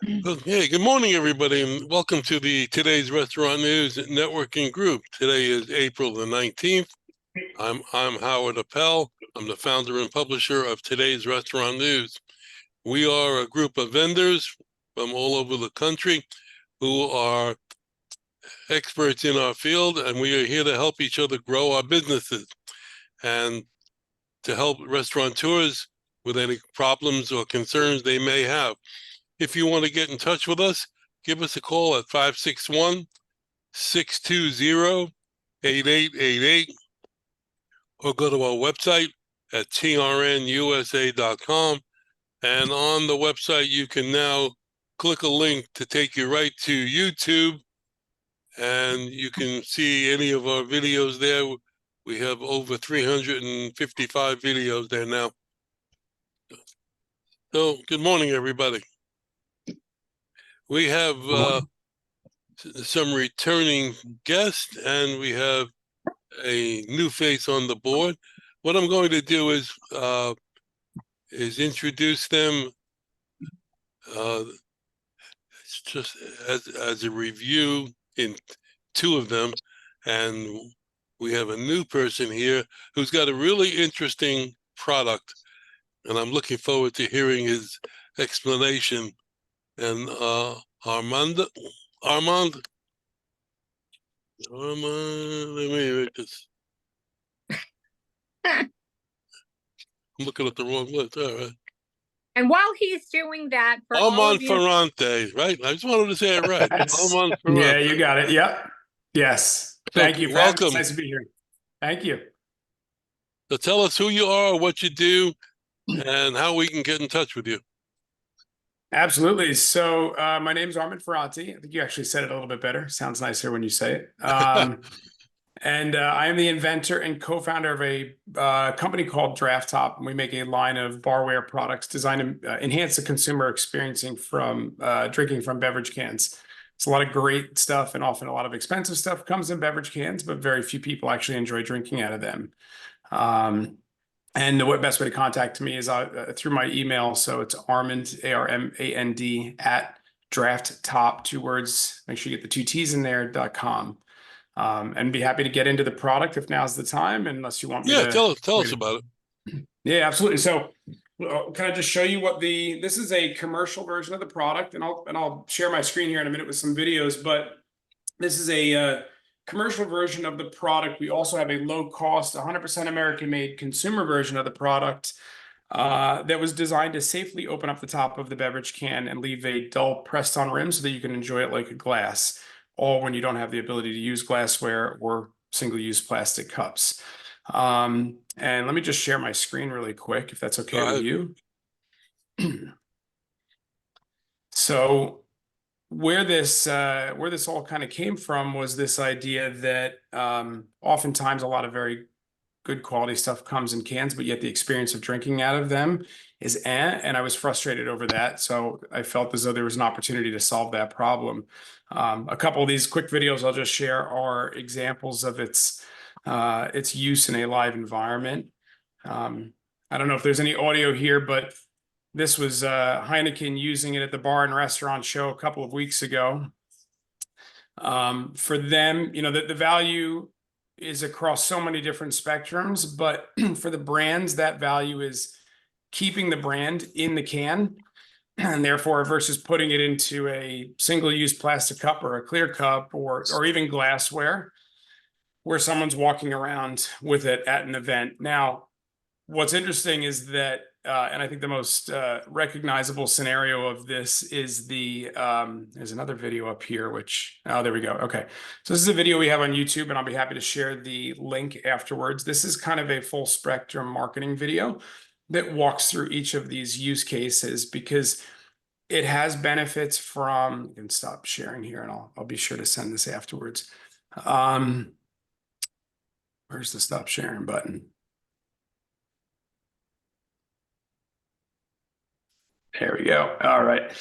Okay, good morning, everybody, and welcome to the Today's Restaurant News Networking Group. Today is April the 19th. I'm Howard Appel. I'm the founder and publisher of Today's Restaurant News. We are a group of vendors from all over the country who are experts in our field, and we are here to help each other grow our businesses and to help restaurateurs with any problems or concerns they may have. If you want to get in touch with us, give us a call at 561-620-8888 or go to our website at trnusa.com. And on the website, you can now click a link to take you right to YouTube, and you can see any of our videos there. We have over 355 videos there now. So, good morning, everybody. We have some returning guests, and we have a new face on the board. What I'm going to do is introduce them just as a review in two of them, and we have a new person here who's got a really interesting product, and I'm looking forward to hearing his explanation. And Armand, let me make this. I'm looking at the wrong list. All right. And while he's doing that, for Armand Ferranti, right? I just wanted to say it right. Armand Ferranti. Yeah, you got it. Yep. Yes. Thank you. Welcome. It's nice to be here. Thank you. So tell us who you are, what you do, and how we can get in touch with you. Absolutely. So my name is Armand Ferranti. I think you actually said it a little bit better. Sounds nicer when you say it. And I am the inventor and co-founder of a company called Draft Top. And we make a line of barware products designed to enhance the consumer experiencing from drinking from beverage cans. It's a lot of great stuff, and often a lot of expensive stuff comes in beverage cans, but very few people actually enjoy drinking out of them. And the best way to contact me is through my email. So it's Armand, ARMAND, at drafttop, 2 words. Make sure you get the 2 T's in there, .com. And be happy to get into the product if now's the time, unless you want me to. Yeah, tell us about it. Yeah, absolutely. So can I just show you what this is a commercial version of the product, and I'll share my screen here in a minute with some videos, but this is a commercial version of the product. We also have a low cost, 100% American made consumer version of the product that was designed to safely open up the top of the beverage can and leave a dull pressed on rim so that you can enjoy it like a glass, all when you don't have the ability to use glassware or single-use plastic cups. And let me just share my screen really quick, if that's okay with you. So where this all kind of came from was this idea that oftentimes a lot of very good quality stuff comes in cans, but yet the experience of drinking out of them is and I was frustrated over that. So I felt as though there was an opportunity to solve that problem. A couple of these quick videos I'll just share are examples of its use in a live environment. I don't know if there's any audio here, but this was Heineken using it at the bar and restaurant show a couple of weeks ago. For them, the value is across so many different spectrums, but for the brands, that value is keeping the brand in the can, and therefore versus putting it into a single-use plastic cup or a clear cup or even glassware where someone's walking around with it at an event. Now, what's interesting is that and I think the most recognizable scenario of this is there's another video up here, there we go. Okay. So this is a video we have on YouTube, and I'll be happy to share the link afterwards. This is kind of a full spectrum marketing video that walks through each of these use cases because it has benefits from, you can stop sharing here and I'll be sure to send this afterwards. Where's the stop sharing button? There we go. All right.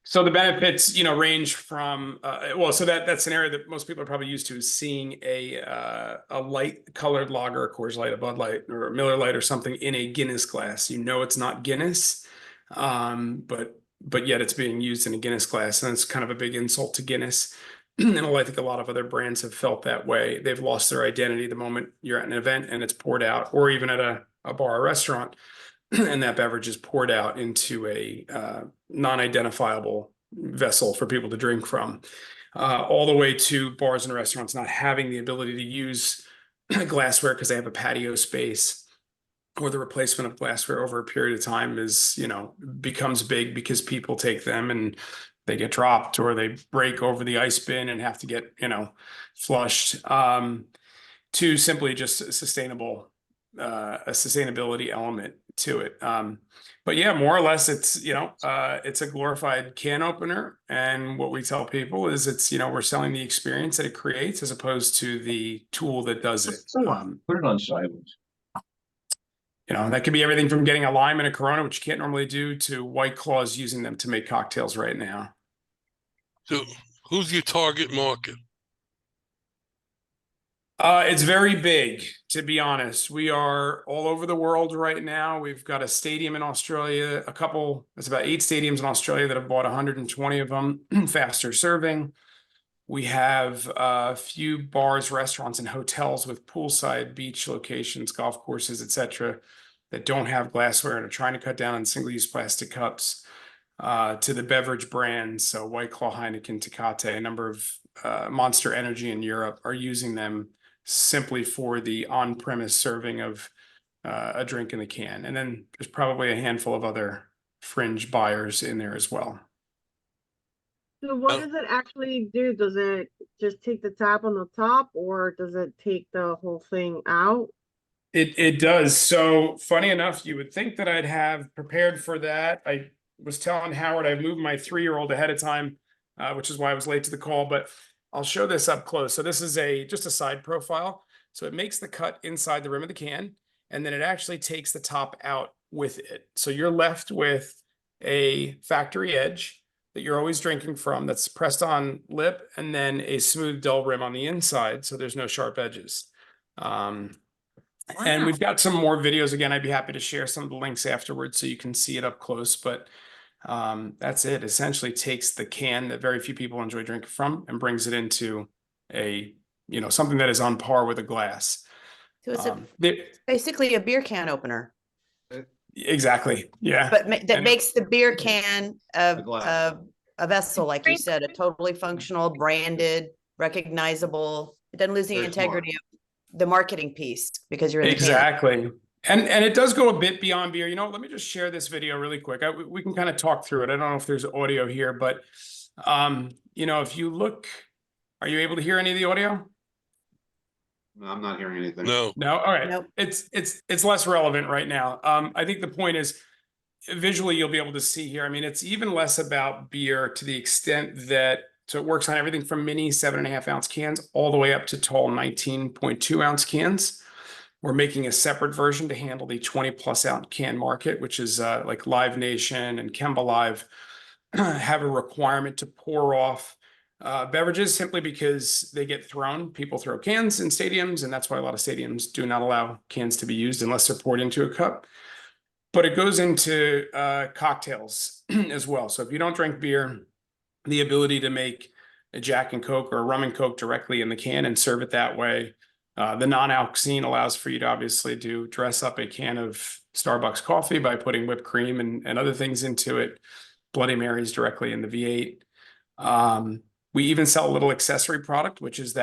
So the benefits, range from so that scenario that most people are probably used to is seeing a light colored lager, a Coors Light, a Bud Light, or a Miller Light or something in a Guinness glass. It's not Guinness, but but yet it's being used in a Guinness glass, and it's kind of a big insult to Guinness. And I think a lot of other brands have felt that way. They've lost their identity the moment you're at an event and it's poured out, or even at a bar or restaurant, and that beverage is poured out into a non-identifiable vessel for people to drink from, all the way to bars and restaurants not having the ability to use glassware because they have a patio space, or the replacement of glassware over a period of time is, becomes big because people take them and they get dropped, or they break over the ice bin and have to get, flushed, to simply just a sustainability element to it. But yeah, more or less it's, it's a glorified can opener. And what we tell people is it's, we're selling the experience that it creates as opposed to the tool that does it. Put it on silent. That could be everything from getting a lime and a Corona, which you can't normally do, to White Claws using them to make cocktails right now. So who's your target market? It's very big, to be honest. We are all over the world right now. We've got a stadium in Australia, there's about 8 stadiums in Australia that have bought 120 of them, faster serving. We have a few bars, restaurants, and hotels with poolside beach locations, golf courses, etc., that don't have glassware and are trying to cut down on single-use plastic cups, to the beverage brands. So White Claw, Heineken, Tecate, a number of Monster Energy in Europe are using them simply for the on-premise serving of a drink in the can. And then there's probably a handful of other fringe buyers in there as well. So what does it actually do? Does it just take the tap on the top, or does it take the whole thing out? It does. So funny enough, you would think that I'd have prepared for that. I was telling Howard I moved my 3-year-old ahead of time, which is why I was late to the call, but I'll show this up close. So this is just a side profile. So it makes the cut inside the rim of the can, and then it actually takes the top out with it. So you're left with a factory edge that you're always drinking from that's pressed on lip, and then a smooth dull rim on the inside, so there's no sharp edges. And we've got some more videos. Again, I'd be happy to share some of the links afterwards so you can see it up close, but that's it. Essentially takes the can that very few people enjoy drinking from and brings it into a, something that is on par with a glass. So it's basically a beer can opener. Exactly. Yeah. But that makes the beer can of a vessel, like you said, a totally functional, branded, recognizable. It doesn't lose the integrity of the marketing piece because you're in the exactly. And it does go a bit beyond beer. Let me just share this video really quick. We can kind of talk through it. I don't know if there's audio here, but if you look, are you able to hear any of the audio? No, I'm not hearing anything. No. All right. Nope. It's less relevant right now. I think the point is visually you'll be able to see here. I mean, it's even less about beer to the extent that, so it works on everything from mini 7.5 ounce cans all the way up to tall 19.2 ounce cans. We're making a separate version to handle the 20+ ounce can market, which is like Live Nation and Kemba Live have a requirement to pour off beverages simply because they get thrown. People throw cans in stadiums, and that's why a lot of stadiums do not allow cans to be used unless they're poured into a cup. But it goes into cocktails as well. So if you don't drink beer, the ability to make a Jack and Coke or a rum and Coke directly in the can and serve it that way. The non-alc scene allows for you to obviously dress up a can of Starbucks coffee by putting whipped cream and other things into it. Bloody Marys directly in the V8. We even sell a little accessory product, which is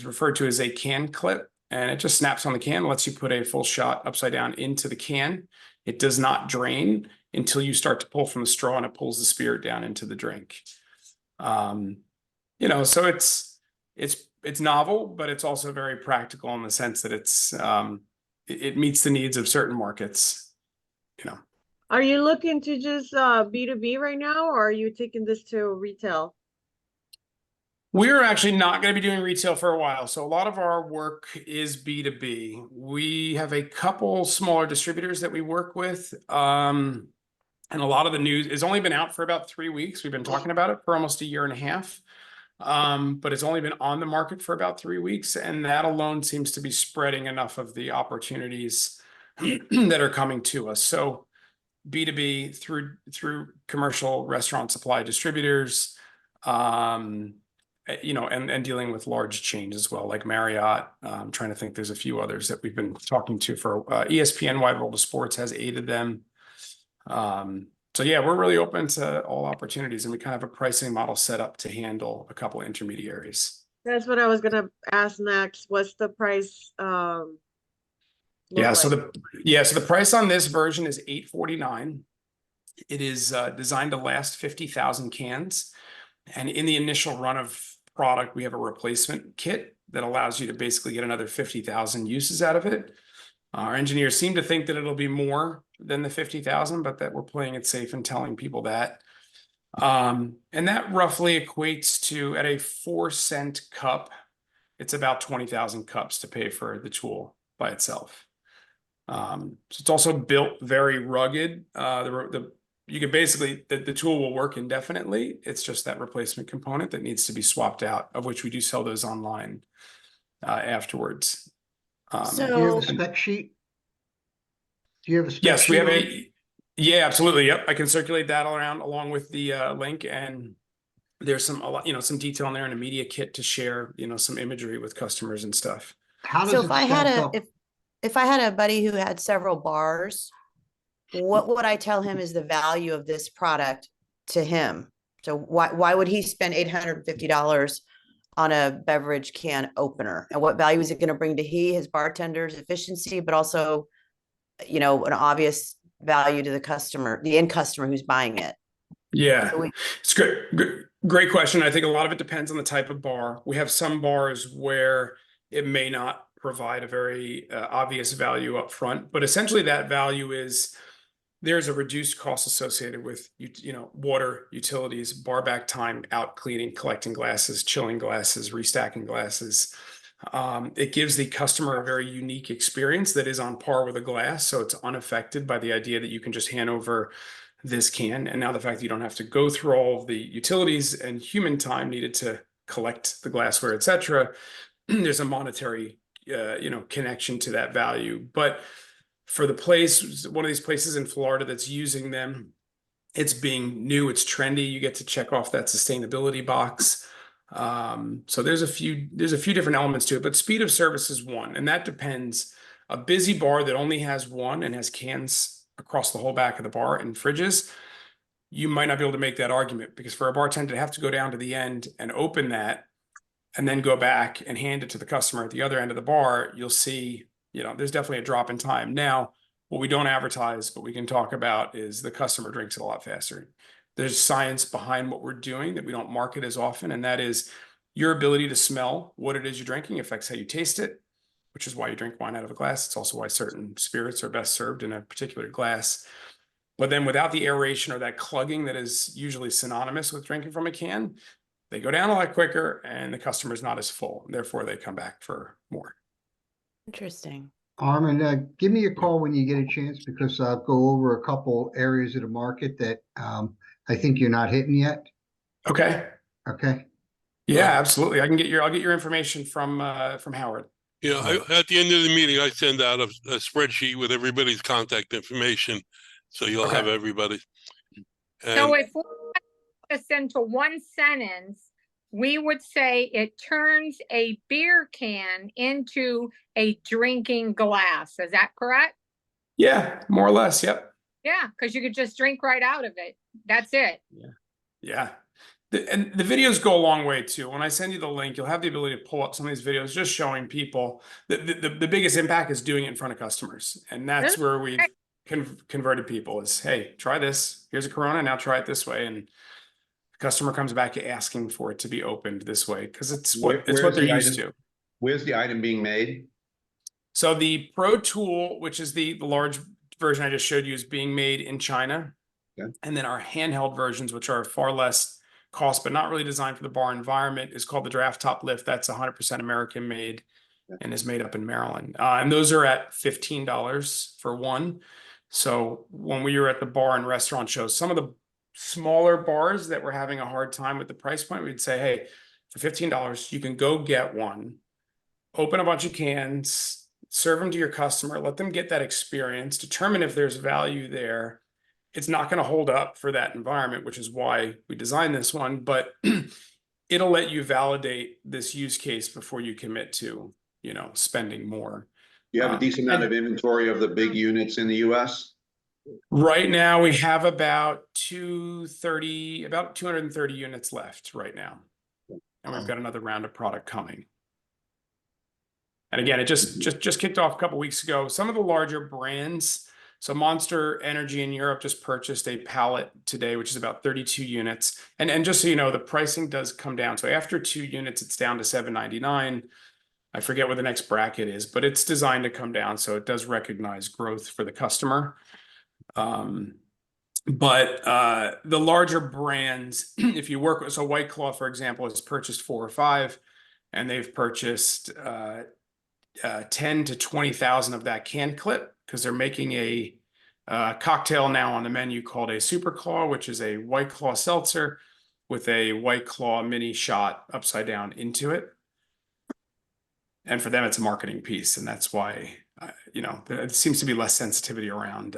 referred to as a can clip, and it just snaps on the can, lets you put a full shot upside down into the can. It does not drain until you start to pull from the straw, and it pulls the spirit down into the drink. So it's novel, but it's also very practical in the sense that it meets the needs of certain markets. Are you looking to just B2B right now, or are you taking this to retail? We're actually not going to be doing retail for a while. So a lot of our work is B2B. We have a couple smaller distributors that we work with. And a lot of the news has only been out for about 3 weeks. We've been talking about it for almost 1.5 years. But it's only been on the market for about 3 weeks. And that alone seems to be spreading enough of the opportunities that are coming to us. So B2B through commercial restaurant supply distributors, you know, and dealing with large chains as well, like Marriott. I'm trying to think, there's a few others that we've been talking to for ESPN Wide World of Sports has aided them. So yeah, we're really open to all opportunities, and we kind of have a pricing model set up to handle a couple of intermediaries. That's what I was gonna ask next. What's the price? Yeah, look so like? the price on this version is $849. It is designed to last 50,000 cans. And in the initial run of product, we have a replacement kit that allows you to basically get another 50,000 uses out of it. Our engineers seem to think that it'll be more than the 50,000, but that we're playing it safe and telling people that. And that roughly equates to, at a 4-cent cup, it's about 20,000 cups to pay for the tool by itself. So it's also built very rugged. You can basically, the tool will work indefinitely. It's just that replacement component that needs to be swapped out, of which we do sell those online afterwards. Do you have So a spec sheet? Do you have a spec Yes, we sheet have on it? yeah, absolutely. Yep. I can circulate that all around along with the link, and there's some detail in there and a media kit to share, some imagery with customers and stuff. How does so it if I stack had up? if I had a buddy who had several bars, what would I tell him is the value of this product to him? So why would he spend $850 on a beverage can opener? And what value is it going to bring to his bartender's efficiency, but also, an obvious value to the end customer who's buying it? Yeah, So it's great question. I think a lot of it depends on the type of bar. We have some bars where it may not provide a very obvious value up front, but essentially that value is there's a reduced cost associated with water, utilities, bar back time, out cleaning, collecting glasses, chilling glasses, restacking glasses. It gives the customer a very unique experience that is on par with a glass, so it's unaffected by the idea that you can just hand over this can. And now the fact that you don't have to go through all of the utilities and human time needed to collect the glassware, etc., there's a monetary connection to that value. But for the place, one of these places in Florida that's using them, it's being new, it's trendy, you get to check off that sustainability box. So there's a few different elements to it, but speed of service is one, and that depends. A busy bar that only has one and has cans across the whole back of the bar and fridges, you might not be able to make that argument, because for a bartender to have to go down to the end and open that and then go back and hand it to the customer at the other end of the bar, you'll see, there's definitely a drop in time. Now, what we don't advertise, but we can talk about, is the customer drinks it a lot faster. There's science behind what we're doing that we don't market as often, and that is your ability to smell what it is you're drinking affects how you taste it, which is why you drink wine out of a glass. It's also why certain spirits are best served in a particular glass. But then without the aeration or that clugging that is usually synonymous with drinking from a can, they go down a lot quicker and the customer's not as full. Therefore, they come back for more. interesting. Armand, give me a call when you get a chance, because I'll go over a couple areas of the market that I think you're not hitting yet. Okay. Okay. Yeah, absolutely. I'll get your information from Howard. Yeah, at the end of the meeting, I send out a spreadsheet with everybody's contact information, so you'll have everybody. So And if we put this into one sentence, we would say it turns a beer can into a drinking glass. Is that correct? Yeah, more or less. Yep. Yeah, because you could just drink right out of it. That's it. Yeah. And the videos go a long way too. When I send you the link, you'll have the ability to pull up some of these videos, just showing people the biggest impact is doing it in front of customers. And that's where we've converted people is, hey, try this. Here's a Corona. Now try it this way. And the customer comes back asking for it to be opened this way, because it's what they're used to. Where's the item being made? So the Pro Tool, which is the large version I just showed you, is being made in China. Okay. And then our handheld versions, which are far less cost, but not really designed for the bar environment, is called the Draft Top Lift. That's 100% American made and is made up in Maryland. And those are at $15 for one. So when we were at the bar and restaurant shows, some of the smaller bars that were having a hard time with the price point, we'd say, hey, for $15, you can go get one, open a bunch of cans, serve them to your customer, let them get that experience, determine if there's value there, it's not going to hold up for that environment, which is why we designed this one, but it'll let you validate this use case before you commit to, spending more. You have a decent amount of inventory of the big units in the US? Right now, we have about 230 units left right now. And we've got another round of product coming. And again, it just kicked off a couple weeks ago. Some of the larger brands, so Monster Energy in Europe just purchased a pallet today, which is about 32 units. And just so you know, the pricing does come down. So after 2 units, it's down to $7.99. I forget what the next bracket is, but it's designed to come down. So it does recognize growth for the customer. But the larger brands, if you work with, so White Claw, for example, has purchased 4 or 5, and they've purchased 10 to 20,000 of that can clip, because they're making a cocktail now on the menu called a Super Claw, which is a White Claw seltzer with a White Claw mini shot upside down into it. And for them, it's a marketing piece, and that's why there seems to be less sensitivity around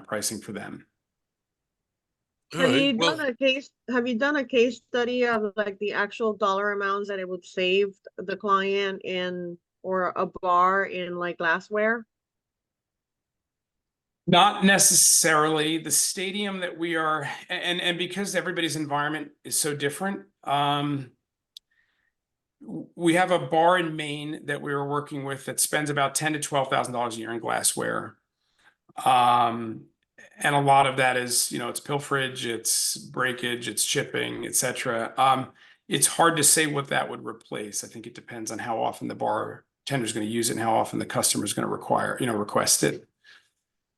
pricing for them. All Have right, you well, done a case study of like the actual dollar amounts that it would save the client or a bar in like glassware? Not necessarily. The stadium that we are, and because everybody's environment is so different, we have a bar in Maine that we were working with that spends about $10,000 to $12,000 a year in glassware. And a lot of that is, it's pilferage, it's breakage, it's chipping, etc. It's hard to say what that would replace. I think it depends on how often the bartender is going to use it and how often the customer is going to request it.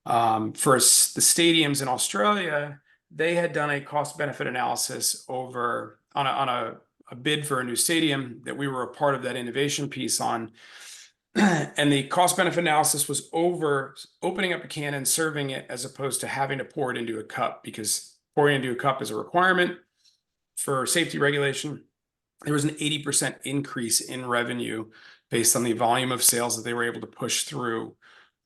For the stadiums in Australia, they had done a cost benefit analysis on a bid for a new stadium that we were a part of that innovation piece on. And the cost benefit analysis was over opening up a can and serving it as opposed to having to pour it into a cup, because pouring into a cup is a requirement for safety regulation. There was an 80% increase in revenue based on the volume of sales that they were able to push through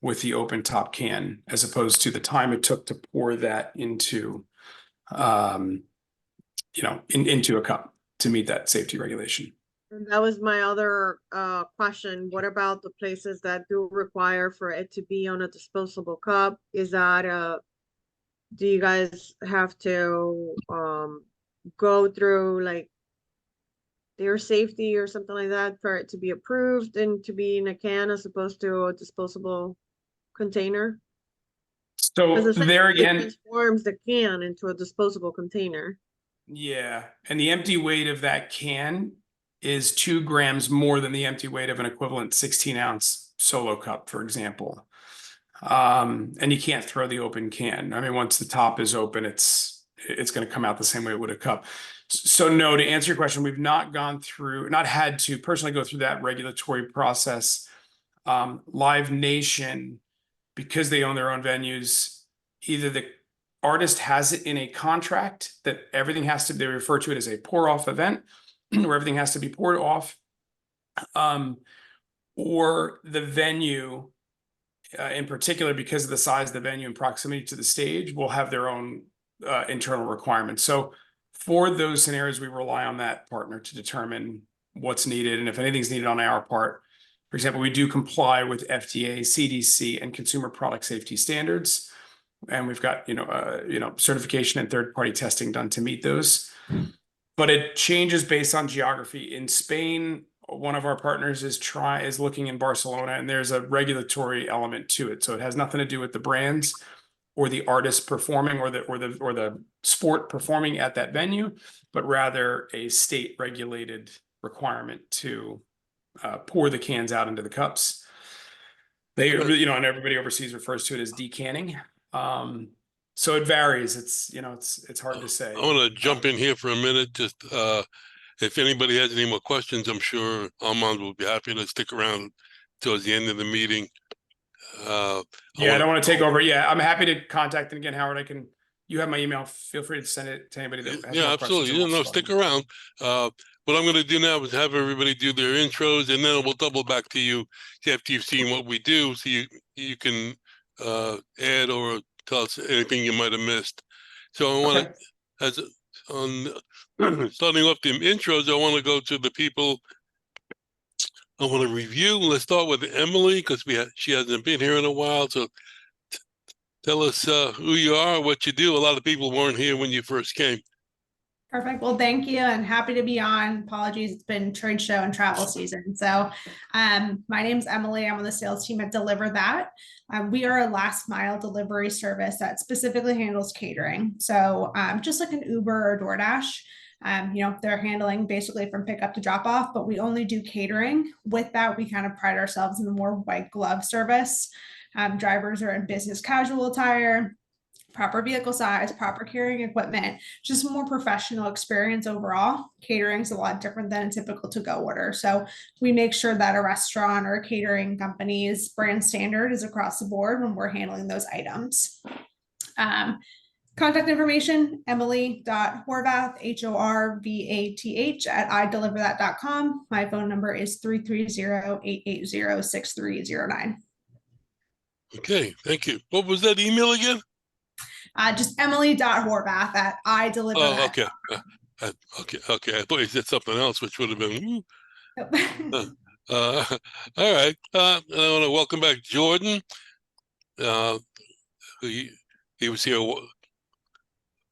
with the open top can, as opposed to the time it took to pour that into into a cup to meet that safety regulation. And that was my other question. What about the places that do require for it to be on a disposable cup? Is that do you guys have to go through like their safety or something like that for it to be approved and to be in a can as opposed to a disposable container? So there again, it transforms the can into a disposable container. Yeah, and the empty weight of that can is 2 grams more than the empty weight of an equivalent 16-ounce solo cup, for example. And you can't throw the open can. I mean, once the top is open, it's going to come out the same way it would a cup. So no, to answer your question, we've not had to personally go through that regulatory process. Live Nation, because they own their own venues, either the artist has it in a contract that they refer to it as a pour off event, where everything has to be poured off, or the venue in particular, because of the size of the venue and proximity to the stage, will have their own internal requirements. So for those scenarios, we rely on that partner to determine what's needed, and if anything's needed on our part. For example, we do comply with FDA, CDC, and consumer product safety standards. And we've got, certification and third-party testing done to meet those. But it changes based on geography. In Spain, one of our partners is looking in Barcelona, and there's a regulatory element to it. So it has nothing to do with the brands or the artist performing or the sport performing at that venue, but rather a state-regulated requirement to pour the cans out into the cups. And everybody overseas refers to it as decanning. So it varies. It's hard to say. I want to jump in here for a minute. Just if anybody has any more questions, I'm sure Armand will be happy to stick around towards the end of the meeting. I don't want to take over. Yeah, I'm happy to contact them again, Howard. You have my email. Feel free to send it to anybody that has more absolutely. Stick around. What I'm going to do now is have everybody do their intros, and then we'll double back to you after you've seen what we do, so you can add or tell us anything you might have missed. So I want to, as on starting off the intros, I want to go to the people I want to review. Let's start with Emily because she hasn't been here in a while. So tell us who you are, what you do. A lot of people weren't here when you first came. Perfect. Well, thank you and happy to be on. Apologies, it's been trade show and travel season. So my name's Emily. I'm on the sales team at Deliver That. We are a last mile delivery service that specifically handles catering. So just like an Uber or DoorDash, they're handling basically from pickup to drop off, but we only do catering. With that, we kind of pride ourselves in the more white glove service. Drivers are in business casual attire, proper vehicle size, proper carrying equipment, just a more professional experience overall. Catering is a lot different than a typical to-go order. So we make sure that a restaurant or a catering company's brand standard is across the board when we're handling those items. Contact information, emily.horvath, HORVATH at ideliverthat.com. My phone number is 330-880-6309. Okay, thank you. What was that email again? Just emily.horvath at ideliverthat. Oh, okay. Okay. I thought you said something else, which would have been. All right. I want to welcome back Jordan. He was here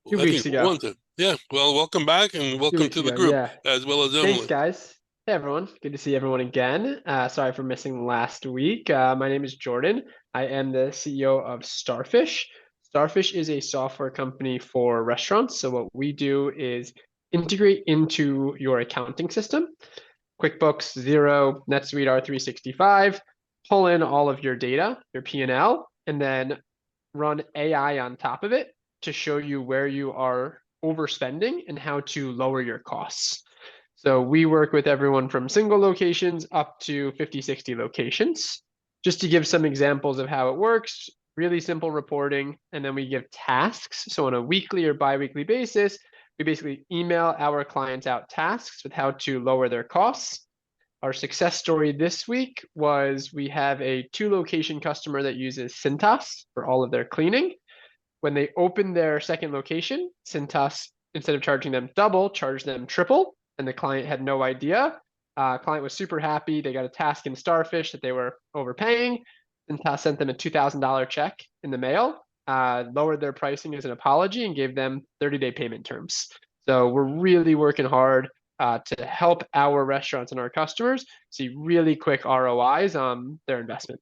2 weeks ago. Yeah. Well, welcome back and welcome to the group as well as Emily. Thanks, guys. Hey, everyone. Good to see everyone again. Sorry for missing last week. My name is Jordan. I am the CEO of Starfish. Starfish is a software company for restaurants. So what we do is integrate into your accounting system, QuickBooks, Xero, NetSuite R365, pull in all of your data, your P&L, and then run AI on top of it to show you where you are overspending and how to lower your costs. So we work with everyone from single locations up to 50, 60 locations. Just to give some examples of how it works, really simple reporting, and then we give tasks. So on a weekly or bi-weekly basis, we basically email our clients out tasks with how to lower their costs. Our success story this week was we have a 2-location customer that uses Cintas for all of their cleaning. When they opened their second location, Cintas, instead of charging them double, charged them triple, and the client had no idea. Client was super happy. They got a task in Starfish that they were overpaying. Cintas sent them a $2,000 check in the mail, lowered their pricing as an apology, and gave them 30-day payment terms. So we're really working hard to help our restaurants and our customers see really quick ROIs on their investment.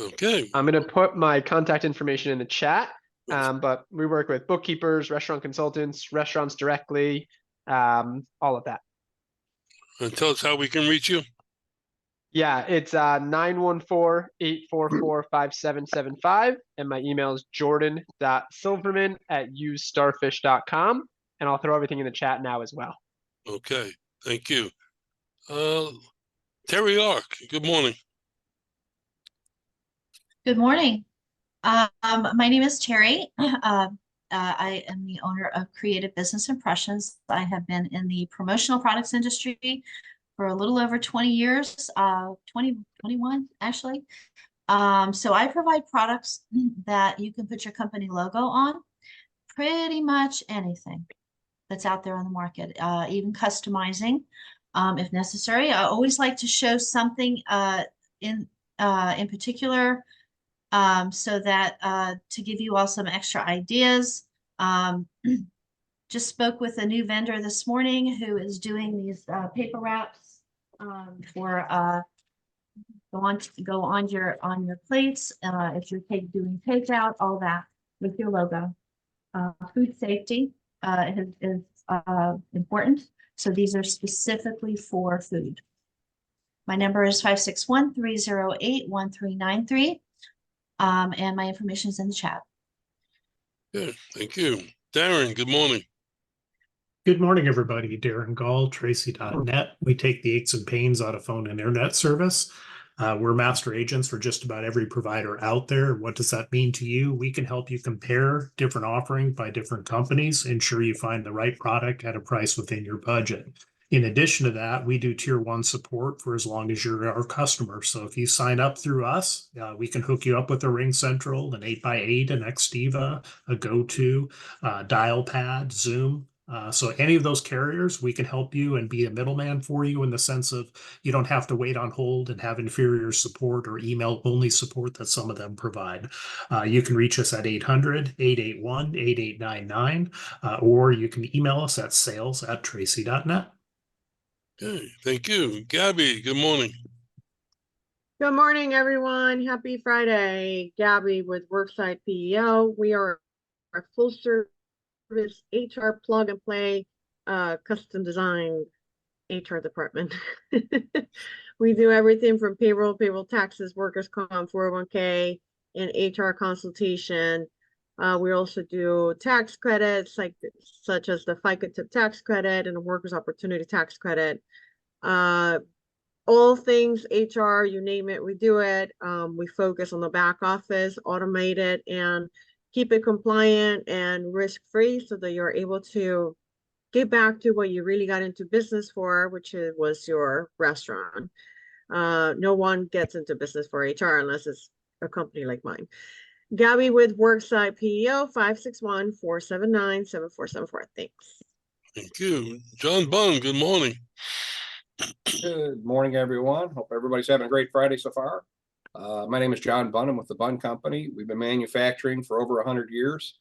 Okay. I'm going to put my contact information in the chat, but we work with bookkeepers, restaurant consultants, restaurants directly, all of that. And tell us how we can reach you. Yeah, it's 914-844-5775, and my email is jordan.silverman@usestarfish.com, and I'll throw everything in the chat now as well. Okay, thank you. Terry Ark, good morning. Good morning. My name is Terry. I am the owner of Creative Business Impressions. I have been in the promotional products industry for a little over 20 years, 21 actually. So I provide products that you can put your company logo on, pretty much anything that's out there on the market, even customizing if necessary. I always like to show something in particular so that to give you all some extra ideas. Just spoke with a new vendor this morning who is doing these paper wraps for go on your plates if you're doing takeout, all that with your logo. Food safety is important, so these are specifically for food. My number is 561-308-1393, and my information is in the chat. Good, thank you. Darren, good morning. Good morning, everybody. Darren Gall, Tracy.net. We take the aches and pains out of phone and internet service. We're master agents for just about every provider out there. What does that mean to you? We can help you compare different offerings by different companies, ensure you find the right product at a price within your budget. In addition to that, we do tier 1 support for as long as you're our customer. So if you sign up through us, we can hook you up with a Ring Central, an 8x8, an Xtiva, a Go2, Dialpad, Zoom. So any of those carriers, we can help you and be a middleman for you in the sense of you don't have to wait on hold and have inferior support or email only support that some of them provide. You can reach us at 800-881-8899, or you can email us at sales@tracy.net. Okay, thank you. Gabby, good morning. Good morning, everyone. Happy Friday. Gabby with Worksite PEO. We are a full service HR plug and play, custom design HR department. We do everything from payroll, taxes, workers' comp, 401k, and HR consultation. We also do tax credits such as the FICA tip tax credit and the workers' opportunity tax credit. All things HR, you name it, we do it. We focus on the back office, automate it, and keep it compliant and risk-free so that you're able to get back to what you really got into business for, which was your restaurant. No one gets into business for HR unless it's a company like mine. Gabby with Worksite PEO, 561-479-7474. Thanks. Thank you. John Bunn, good morning. Good morning, everyone. Hope everybody's having a great Friday so far. My name is John Bunn. I'm with the Bunn Company. We've been manufacturing for over 100 years.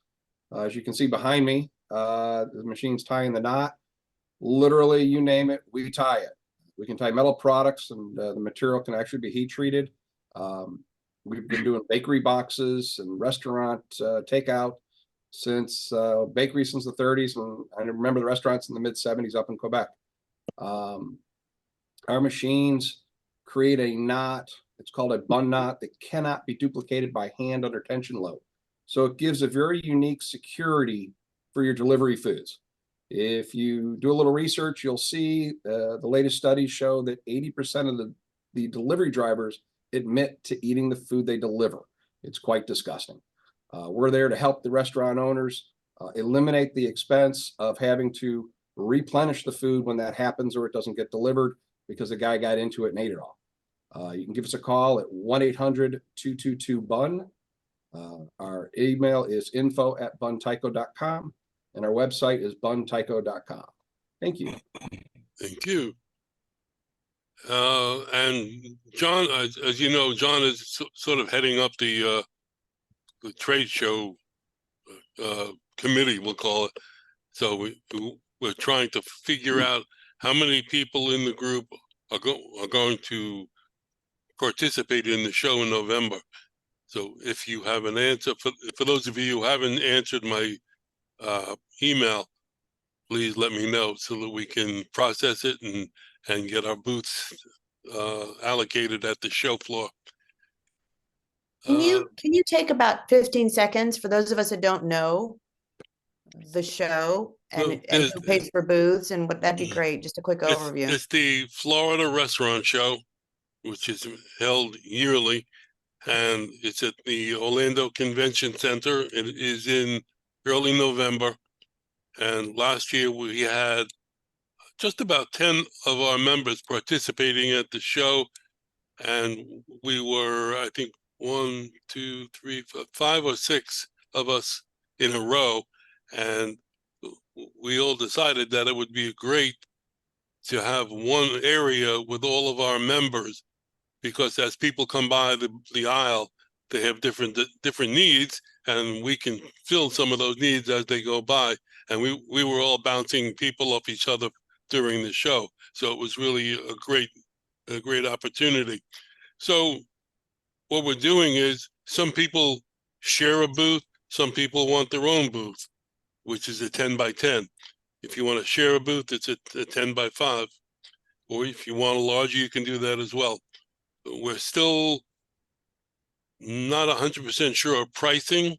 As you can see behind me, the machine's tying the knot. Literally, you name it, we tie it. We can tie metal products, and the material can actually be heat treated. We've been doing bakery boxes and restaurant takeout since bakery since the 30s, and I remember the restaurants in the mid 70s up in Quebec. Our machines create a knot. It's called a bun knot that cannot be duplicated by hand under tension load. So it gives a very unique security for your delivery foods. If you do a little research, you'll see the latest studies show that 80% of the delivery drivers admit to eating the food they deliver. It's quite disgusting. We're there to help the restaurant owners eliminate the expense of having to replenish the food when that happens or it doesn't get delivered because the guy got into it and ate it all. You can give us a call at 1-800-222-BUN. Our email is info@buntyco.com, and our website is buntyco.com. Thank you. Thank you. And John, as you know, John is sort of heading up the trade show committee, we'll call it. So we're trying to figure out how many people in the group are going to participate in the show in November. So if you have an answer, for those of you who haven't answered my email, please let me know so that we can process it and get our booths allocated at the show floor. Can you take about 15 seconds for those of us that don't know the show and who pays for booths and what? That'd be great. Just a quick overview. It's the Florida Restaurant Show, which is held yearly, and it's at the Orlando Convention Center. It is in early November, and last year we had just about 10 of our members participating at the show, and we were, I think, 1, 2, 3, 4, 5 or 6 of us in a row, and we all decided that it would be great to have one area with all of our members, because as people come by the aisle, they have different needs, and we can fill some of those needs as they go by. And we were all bouncing people off each other during the show, so it was really a great opportunity. So what we're doing is some people share a booth, some people want their own booth, which is a 10 by 10. If you want to share a booth, it's a 10 by 5. Or if you want a larger, you can do that as well. We're still not 100% sure of pricing,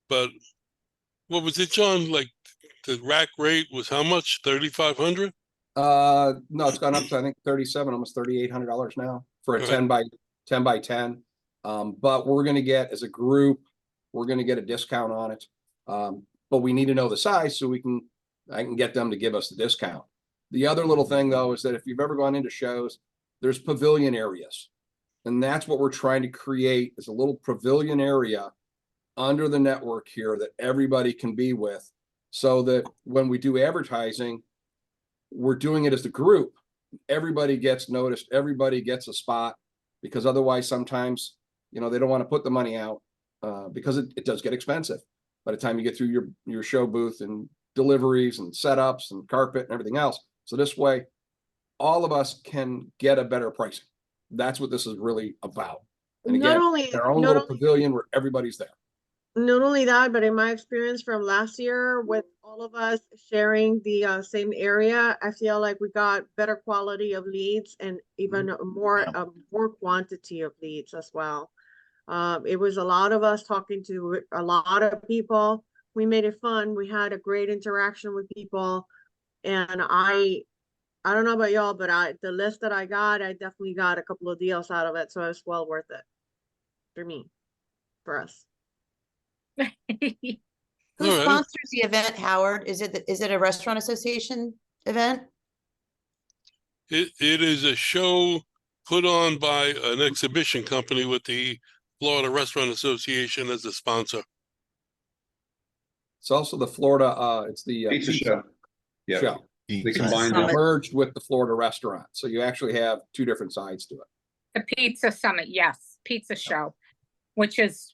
but what was it, John? Like the rack rate was how much? $3,500? No, it's gone up to I think $3,700, almost $3,800 now for a 10 by 10. But we're going to get, as a group, we're going to get a discount on it. But we need to know the size so I can get them to give us the discount. The other little thing though, is that if you've ever gone into shows, there's pavilion areas. And that's what we're trying to create, is a little pavilion area under the network here that everybody can be with, so that when we do advertising, we're doing it as a group. Everybody gets noticed, everybody gets a spot, because otherwise sometimes, they don't want to put the money out because it does get expensive by the time you get through your show booth and deliveries and setups and carpet and everything else. So this way, all of us can get a better pricing. That's what this is really about. And Not again, only- our own not little only- pavilion where everybody's there. Not only that, but in my experience from last year, with all of us sharing the same area, I feel like we got better quality of leads and even more quantity of leads as well. It was a lot of us talking to a lot of people. We made it fun. We had a great interaction with people, and I don't know about y'all, but the list that I got, I definitely got a couple of deals out of it, so it's well worth it for us. Who All right. sponsors the event, Howard? Is it a restaurant association event? It is a show put on by an exhibition company with the Florida Restaurant Association as a sponsor. It's also the Florida, it's the Pizza show. Yeah. show. They Pizza combined Summit. it. Merged with the Florida restaurant. So you actually have two different sides to it. The Pizza Summit, yes, pizza show, which is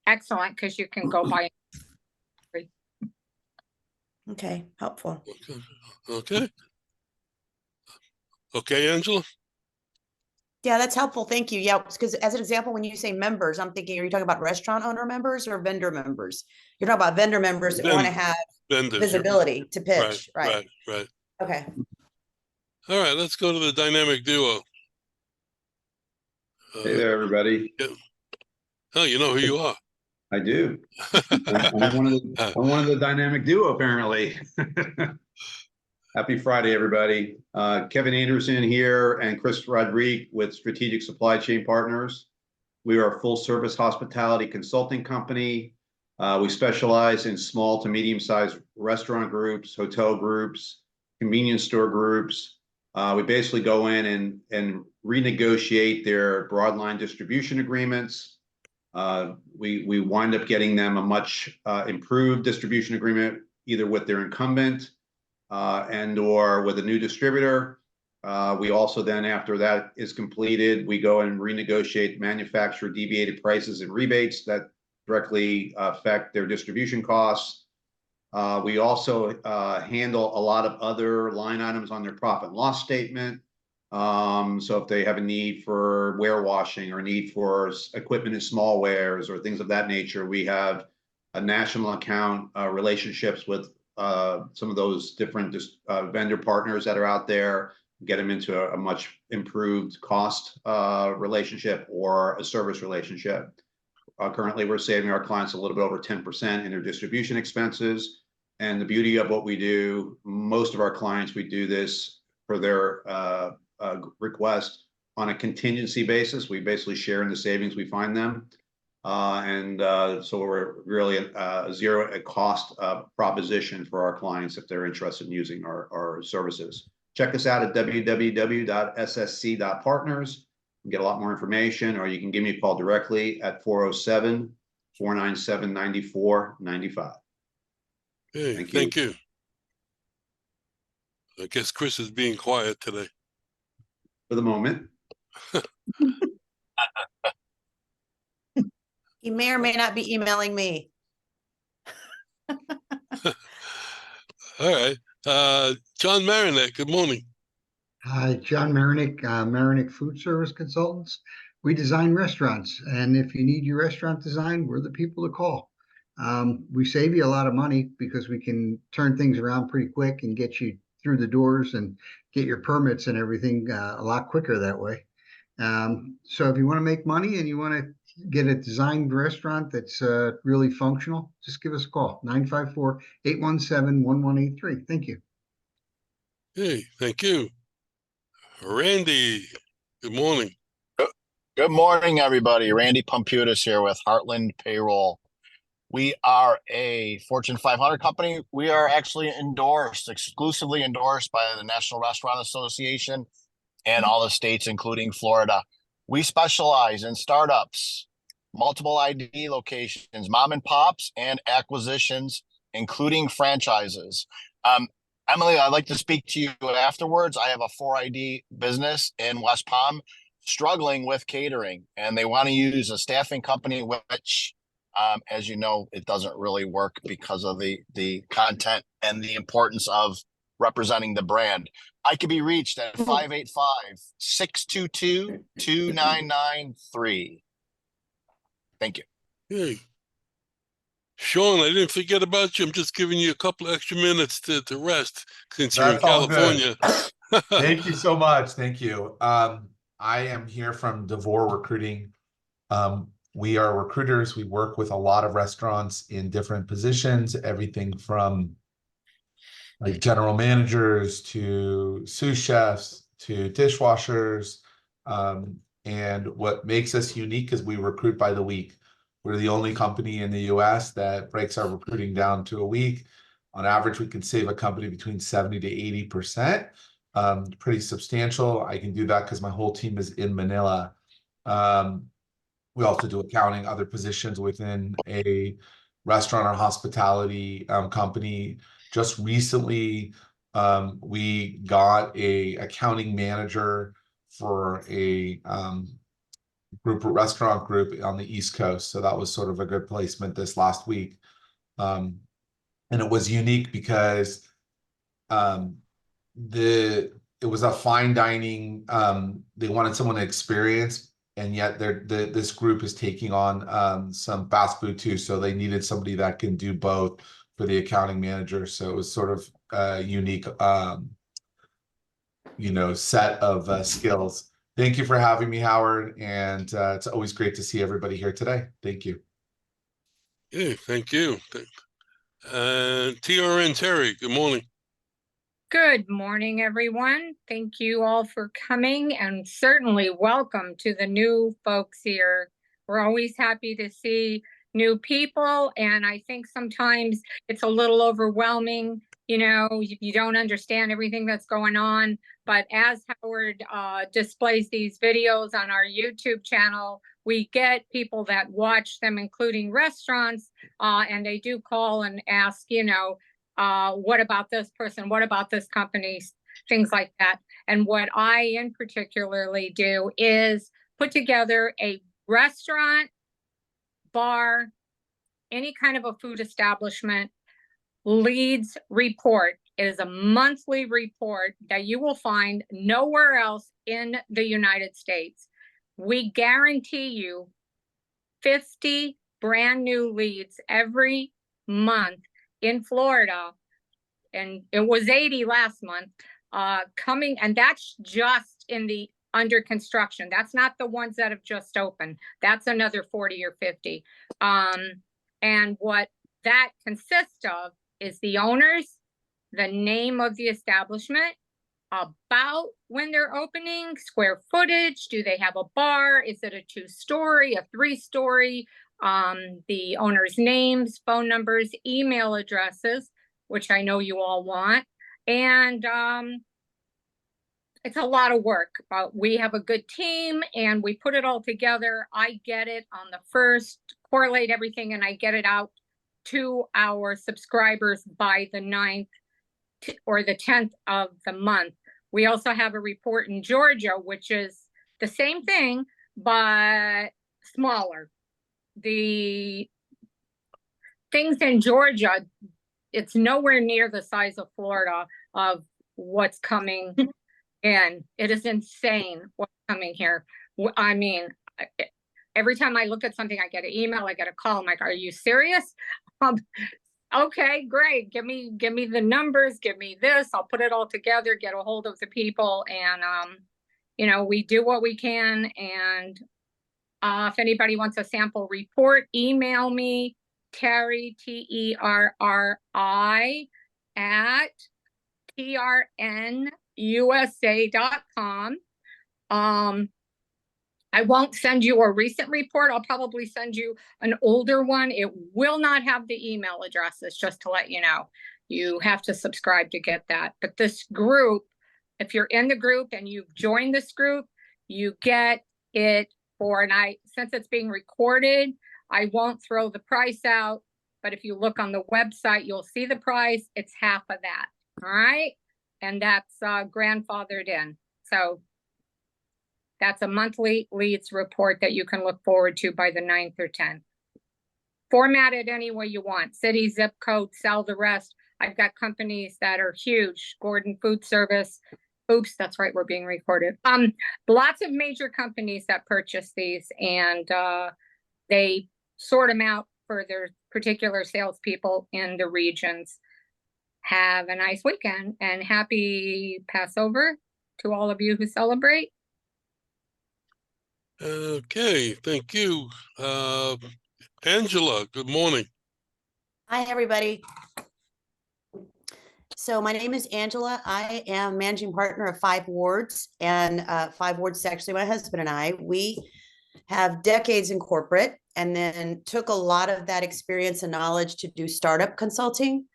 excellent because you can go by. Okay, helpful. Okay. Okay, Angela? Yeah, that's helpful. Thank you. Yeah, because as an example, when you say members, I'm thinking, are you talking about restaurant owner members or vendor members? You're talking about vendor members that want to have Vendors. visibility to pitch, right? Right. Okay. All right, let's go to the dynamic duo. Hey there, everybody. Oh, you know who you are. I do. I'm one of the dynamic duo, apparently. Happy Friday, everybody. Kevin Anderson here and Chris Rodriguez with Strategic Supply Chain Partners. We are a full-service hospitality consulting company. We specialize in small to medium-sized restaurant groups, hotel groups, convenience store groups. We basically go in and renegotiate their broadline distribution agreements. We wind up getting them a much improved distribution agreement, either with their incumbent and or with a new distributor. We also then, after that is completed, we go and renegotiate manufacturer deviated prices and rebates that directly affect their distribution costs. We also handle a lot of other line items on their profit and loss statement. So if they have a need for warewashing or need for equipment and small wares or things of that nature, we have a national account relationships with some of those different vendor partners that are out there, get them into a much improved cost relationship or a service relationship. Currently, we're saving our clients a little bit over 10% in their distribution expenses. And the beauty of what we do, most of our clients, we do this for their request on a contingency basis. We basically share in the savings we find them. So we're really a zero cost proposition for our clients if they're interested in using our services. Check us out at www.ssc.partners. You can get a lot more information, or you can give me a call directly at 407-497-9495. Hey, thank you. I guess Chris is being quiet today. For the moment. He may or may not be emailing me. All right. John Marinak, good morning. Hi, John Marinak, Marinak Food Service Consultants. We design restaurants, and if you need your restaurant design, we're the people to call. We save you a lot of money because we can turn things around pretty quick and get you through the doors and get your permits and everything a lot quicker that way. So if you want to make money and you want to get a designed restaurant that's really functional, just give us a call, 954-817-1183. Thank you. Hey, thank you. Randy, good morning. Good morning, everybody. Randy Pumputis here with Heartland Payroll. We are a Fortune 500 company. We are actually exclusively endorsed by the National Restaurant Association and all the states, including Florida. We specialize in startups, multiple ID locations, mom and pops, and acquisitions, including franchises. Emily, I'd like to speak to you afterwards. I have a 4ID business in West Palm struggling with catering, and they want to use a staffing company, which, as you know, it doesn't really work because of the content and the importance of representing the brand. I can be reached at 585-622-2993. Thank you. Hey, Sean, I didn't forget about you. I'm just giving you a couple extra minutes to rest since you're in That's all good. California. Thank you so much. Thank you. I am here from DeVore Recruiting. We are recruiters. We work with a lot of restaurants in different positions, everything from like general managers to sous chefs to dishwashers. And what makes us unique is we recruit by the week. We're the only company in the US that breaks our recruiting down to a week. On average, we can save a company between 70 to 80%. Pretty substantial. I can do that because my whole team is in Manila. We also do accounting, other positions within a restaurant or hospitality company. Just recently, we got a accounting manager for a restaurant group on the East Coast. So that was sort of a good placement this last week. And it was unique because it was a fine dining. They wanted someone experienced, and yet this group is taking on some fast food too. So they needed somebody that can do both for the accounting manager. So it was sort of a unique, set of skills. Thank you for having me, Howard. And it's always great to see everybody here today. Thank you. Yeah, thank you. TRN Terry, good morning. Good morning, everyone. Thank you all for coming, and certainly welcome to the new folks here. We're always happy to see new people, and I think sometimes it's a little overwhelming. You don't understand everything that's going on, but as Howard displays these videos on our YouTube channel, we get people that watch them, including restaurants, and they do call and ask, what about this person? What about this company? Things like that. And what I in particularly do is put together a restaurant, bar, any kind of a food establishment leads report. It is a monthly report that you will find nowhere else in the United States. We guarantee you 50 brand new leads every month in Florida, and it was 80 last month, coming, and that's just in the under construction. That's not the ones that have just opened. That's another 40 or 50. And what that consists of is the owners, the name of the establishment, about when they're opening, square footage, do they have a bar, is it a 2-story, a 3-story, the owner's names, phone numbers, email addresses, which I know you all want. And it's a lot of work, but we have a good team and we put it all together. I get it on the first, correlate everything, and I get it out to our subscribers by the 9th or the 10th of the month. We also have a report in Georgia, which is the same thing, but smaller. The things in Georgia, it's nowhere near the size of Florida of what's coming in. It is insane what's coming here. I mean, every time I look at something, I get an email, I get a call. I'm like, are you serious? Okay, great. Give me the numbers, give me this. I'll put it all together, get a hold of the people, and we do what we can. And if anybody wants a sample report, email me, Terry, Terri at trnusa.com. I won't send you a recent report. I'll probably send you an older one. It will not have the email addresses, just to let you know. You have to subscribe to get that. But this group, if you're in the group and you've joined this group, you get it for, and since it's being recorded, I won't throw the price out. But if you look on the website, you'll see the price. It's half of that. All right. And that's grandfathered in. So that's a monthly leads report that you can look forward to by the 9th or 10th. Format it any way you want. City, zip code, sell the rest. I've got companies that are huge. Gordon Food Service. Oops, that's right, we're being recorded. Lots of major companies that purchase these, and they sort them out for their particular salespeople in the regions. Have a nice weekend and happy Passover to all of you who celebrate. Okay, thank you. Angela, good morning. Hi, everybody. So my name is Angela. I am managing partner of 5 Wards, and 5 Wards is actually my husband and I. We have decades in corporate and then took a lot of that experience and knowledge to do startup consulting,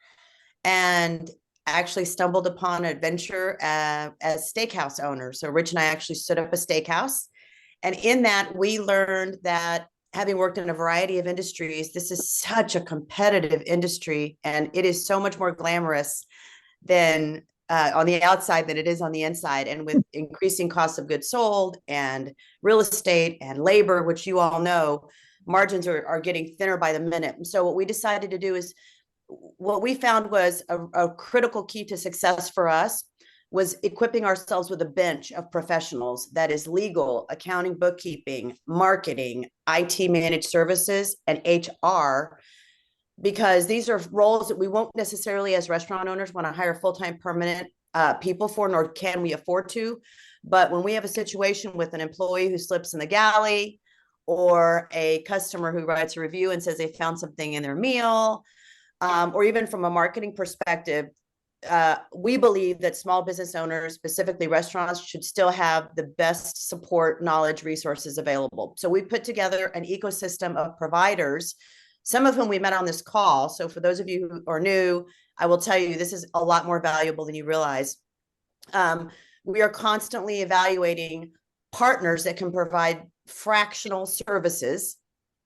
and actually stumbled upon an adventure as steakhouse owners. So Rich and I actually stood up a steakhouse. And in that, we learned that having worked in a variety of industries, this is such a competitive industry, and it is so much more glamorous than on the outside than it is on the inside. And with increasing costs of goods sold and real estate and labor, which you all know, margins are getting thinner by the minute. And so what we decided to do is, what we found was a critical key to success for us was equipping ourselves with a bench of professionals that is legal, accounting, bookkeeping, marketing, IT managed services, and HR, because these are roles that we won't necessarily as restaurant owners want to hire full-time permanent people for, nor can we afford to. But when we have a situation with an employee who slips in the galley, or a customer who writes a review and says they found something in their meal, or even from a marketing perspective, we believe that small business owners, specifically restaurants, should still have the best support, knowledge, resources available. So we put together an ecosystem of providers, some of whom we met on this call. So for those of you who are new, I will tell you, this is a lot more valuable than you realize. We are constantly evaluating partners that can provide fractional services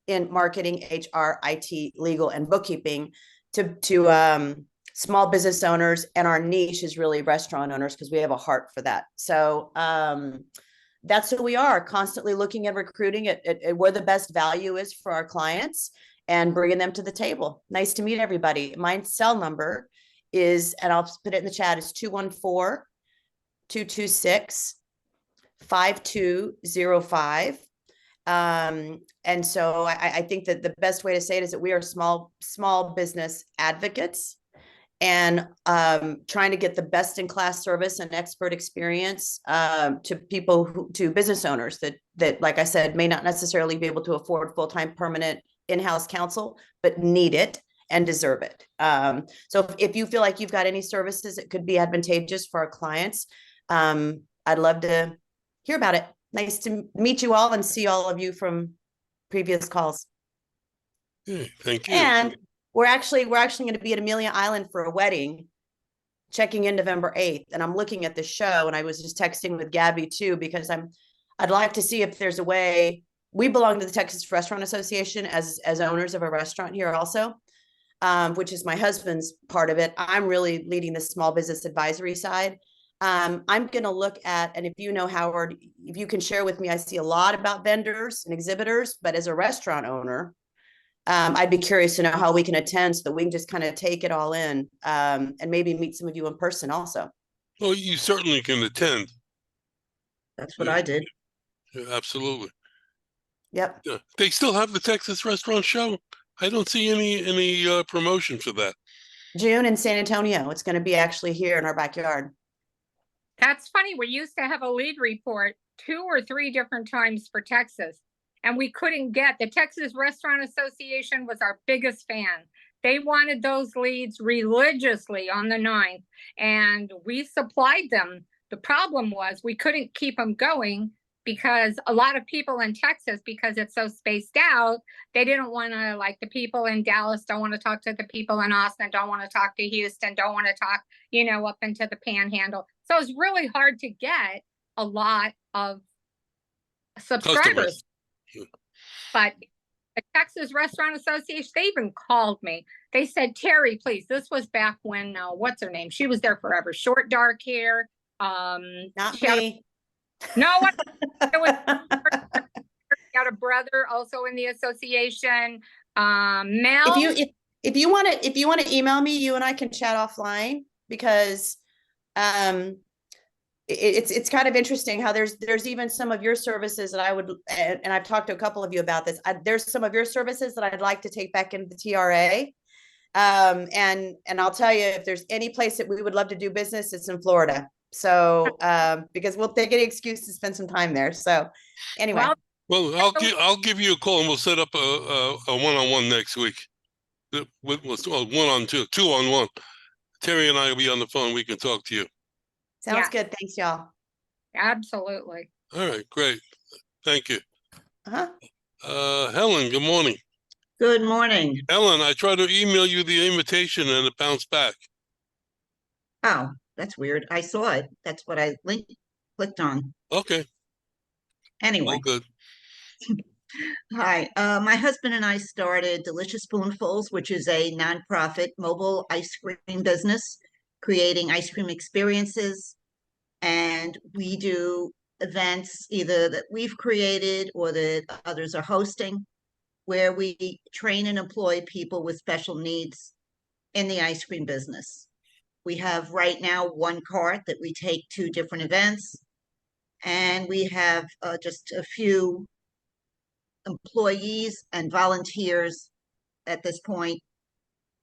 in marketing, HR, IT, legal, and bookkeeping to small business owners. And our niche is really restaurant owners, because we have a heart for that. So that's who we are, constantly looking at recruiting at where the best value is for our clients and bringing them to the table. Nice to meet everybody. My cell number is, and I'll put it in the chat, is 214-226-5205. And so I think that the best way to say it is that we are small business advocates, and trying to get the best in class service and expert experience to people to business owners that, like I said, may not necessarily be able to afford full-time permanent in-house counsel, but need it and deserve it. So if you feel like you've got any services that could be advantageous for our clients, I'd love to hear about it. Nice to meet you all and see all of you from previous calls. Thank you. And we're actually going to be at Amelia Island for a wedding, checking in November 8th. And I'm looking at the show, and I was just texting with Gabby too, because I'd like to see if there's a way. We belong to the Texas Restaurant Association as owners of a restaurant here also, which is my husband's part of it. I'm really leading the small business advisory side. I'm going to look at, and if you know, Howard, if you can share with me, I see a lot about vendors and exhibitors, but as a restaurant owner, I'd be curious to know how we can attend so that we can just kind of take it all in, and maybe meet some of you in person also. Well, you certainly can attend. That's what I did. Yeah, absolutely. Yep. Yeah. They still have the Texas Restaurant Show. I don't see any promotion for that. June in San Antonio. It's going to be actually here in our backyard. That's funny. We used to have a lead report 2 or 3 different times for Texas, and we couldn't get. The Texas Restaurant Association was our biggest fan. They wanted those leads religiously on the 9th, and we supplied them. The problem was we couldn't keep them going because a lot of people in Texas, because it's so spaced out, they didn't want to, like the people in Dallas don't want to talk to the people in Austin, don't want to talk to Houston, don't want to talk, up into the panhandle. So it's really hard to get a lot of subscribers. But the Texas Restaurant Association, they even called me. They said, Terry, please, this was back when, what's her name? She was there forever. Short, dark hair. Not she had me. no, it was got a brother also in the association. Mel. If you want to email me, you and I can chat offline, because it's kind of interesting how there's even some of your services that I would, and I've talked to a couple of you about this. There's some of your services that I'd like to take back into the TRA. And I'll tell you, if there's any place that we would love to do business, it's in Florida. So, because we'll take any excuse to spend some time there. So anyway. Well, I'll give you a call and we'll set up a one-on-one next week. Two-on-one. Terry and I will be on the phone. We can talk to you. Sounds good. Thanks, y'all. Absolutely. All right, great. Thank you. Uh-huh. Helen, good morning. Good morning. Helen, I tried to email you the invitation and it bounced back. Oh, that's weird. I saw it. That's what I clicked on. Okay. Anyway. All good. Hi, my husband and I started Delicious Spoonfuls, which is a nonprofit mobile ice cream business, creating ice cream experiences. And we do events either that we've created or that others are hosting, where we train and employ people with special needs in the ice cream business. We have right now one cart that we take to different events, and we have just a few employees and volunteers at this point,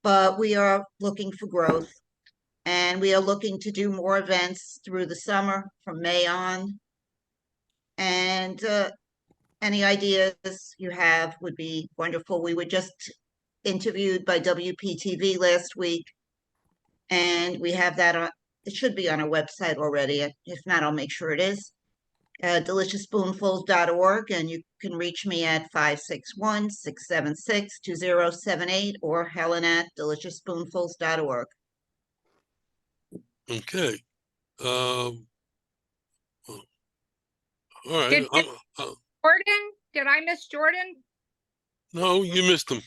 but we are looking for growth, and we are looking to do more events through the summer from May on. And any ideas you have would be wonderful. We were just interviewed by WPTV last week, and we have that on, it should be on our website already. If not, I'll make sure it is. DeliciousSpoonfuls.org, and you can reach me at 561-676-2078 or Helen at DeliciousSpoonfuls.org. Okay. All right. Jordan? Did I miss Jordan? No, you missed him.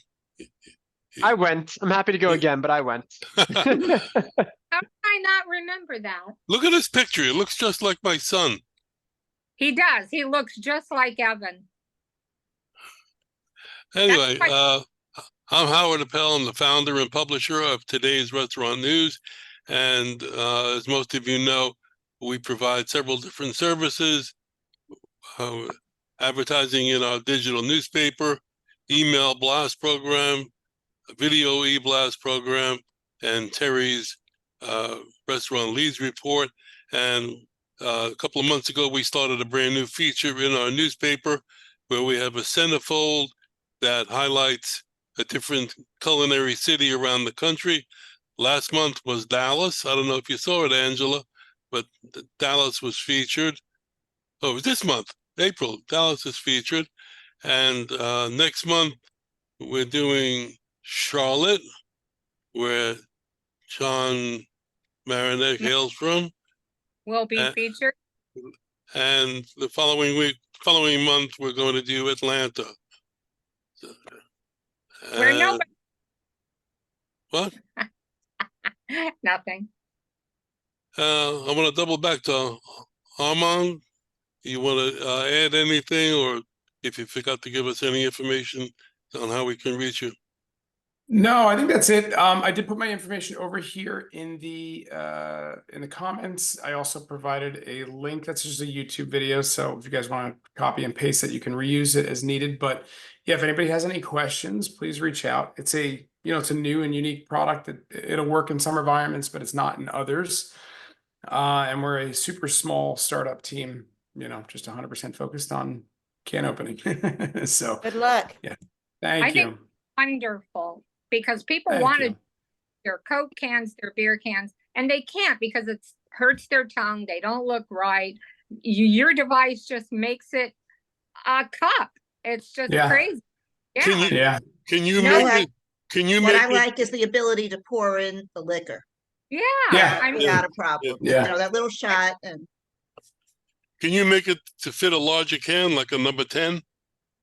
I went. I'm happy to go again, but I went. How did I not remember that? Look at this picture. It looks just like my son. He does. He looks just like Evan. Anyway, I'm Howard Appel. I'm the founder and publisher of Today's Restaurant News. And as most of you know, we provide several different services, advertising in our digital newspaper, email blast program, video e-blast program, and Terry's Restaurant Leads Report. And a couple of months ago, we started a brand new feature in our newspaper where we have a centerfold that highlights a different culinary city around the country. Last month was Dallas. I don't know if you saw it, Angela, but Dallas was featured. Oh, it was this month, April. Dallas is featured. And next month, we're doing Charlotte, where John Marinek hails from. Will be featured. And the following month, we're going to do Atlanta. Where nobody. What? Nothing. I want to double back to Armand. You want to add anything, or if you forgot to give us any information on how we can reach you? No, I think that's it. I did put my information over here in the comments. I also provided a link. That's just a YouTube video. So if you guys want to copy and paste it, you can reuse it as needed. But yeah, if anybody has any questions, please reach out. It's a new and unique product that it'll work in some environments, but it's not in others. And we're a super small startup team, just 100% focused on can opening. So good luck. Yeah. Thank you. Think wonderful, because people wanted their Coke cans, their beer cans, and they can't because it hurts their tongue. They don't look right. your device just makes it a cup. It's just Yeah. crazy. Can Yeah. you, Yeah. can you You know make what? it, can you What make I it, like is the ability to pour in the liquor Yeah. Yeah. I mean, without a problem. Yeah. You know, that little shot and can you make it to fit a larger can, like a number 10?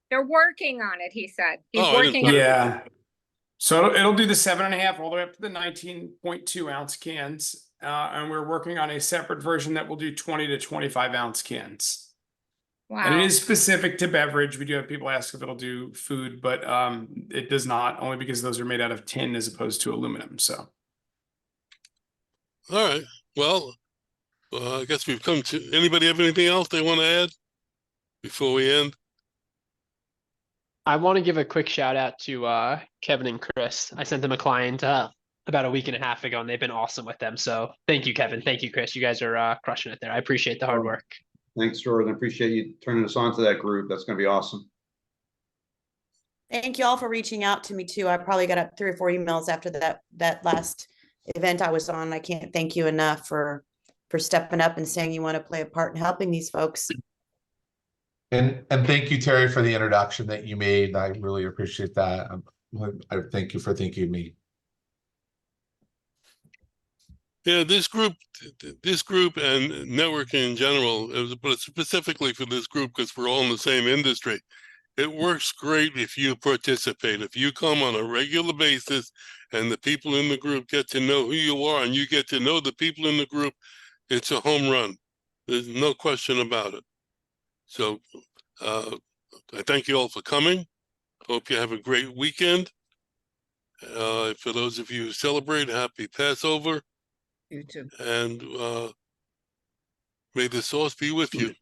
they're working on it, he said. He's Oh, I didn't working on it. Yeah. So it'll do the 7.5 all the way up to the 19.2 ounce cans. And we're working on a separate version that will do 20 to 25 ounce cans. And it Wow. is specific to beverage. We do have people ask if it'll do food, but it does not, only because those are made out of tin as opposed to aluminum. So All right. Well, I guess we've come to, anybody have anything else they want to add before we end? I want to give a quick shout out to Kevin and Chris. I sent them a client about a week and a half ago, and they've been awesome with them. So thank you, Kevin. Thank you, Chris. You guys are crushing it there. I appreciate the hard work. Thanks, Jordan. I appreciate you turning us on to that group. That's going to be awesome. Thank you all for reaching out to me too. I probably got up 3 or 4 emails after that last event I was on. I can't thank you enough for stepping up and saying you want to play a part in helping these folks. And thank you, Terry, for the introduction that you made. I really appreciate that. I thank you for thinking of me. Yeah, this group and networking in general, but specifically for this group, because we're all in the same industry, it works great if you participate. If you come on a regular basis and the people in the group get to know who you are and you get to know the people in the group, it's a home run. There's no question about it. So I thank you all for coming. Hope you have a great weekend. For those of you who celebrate, happy Passover. you too. And may the sauce be with you.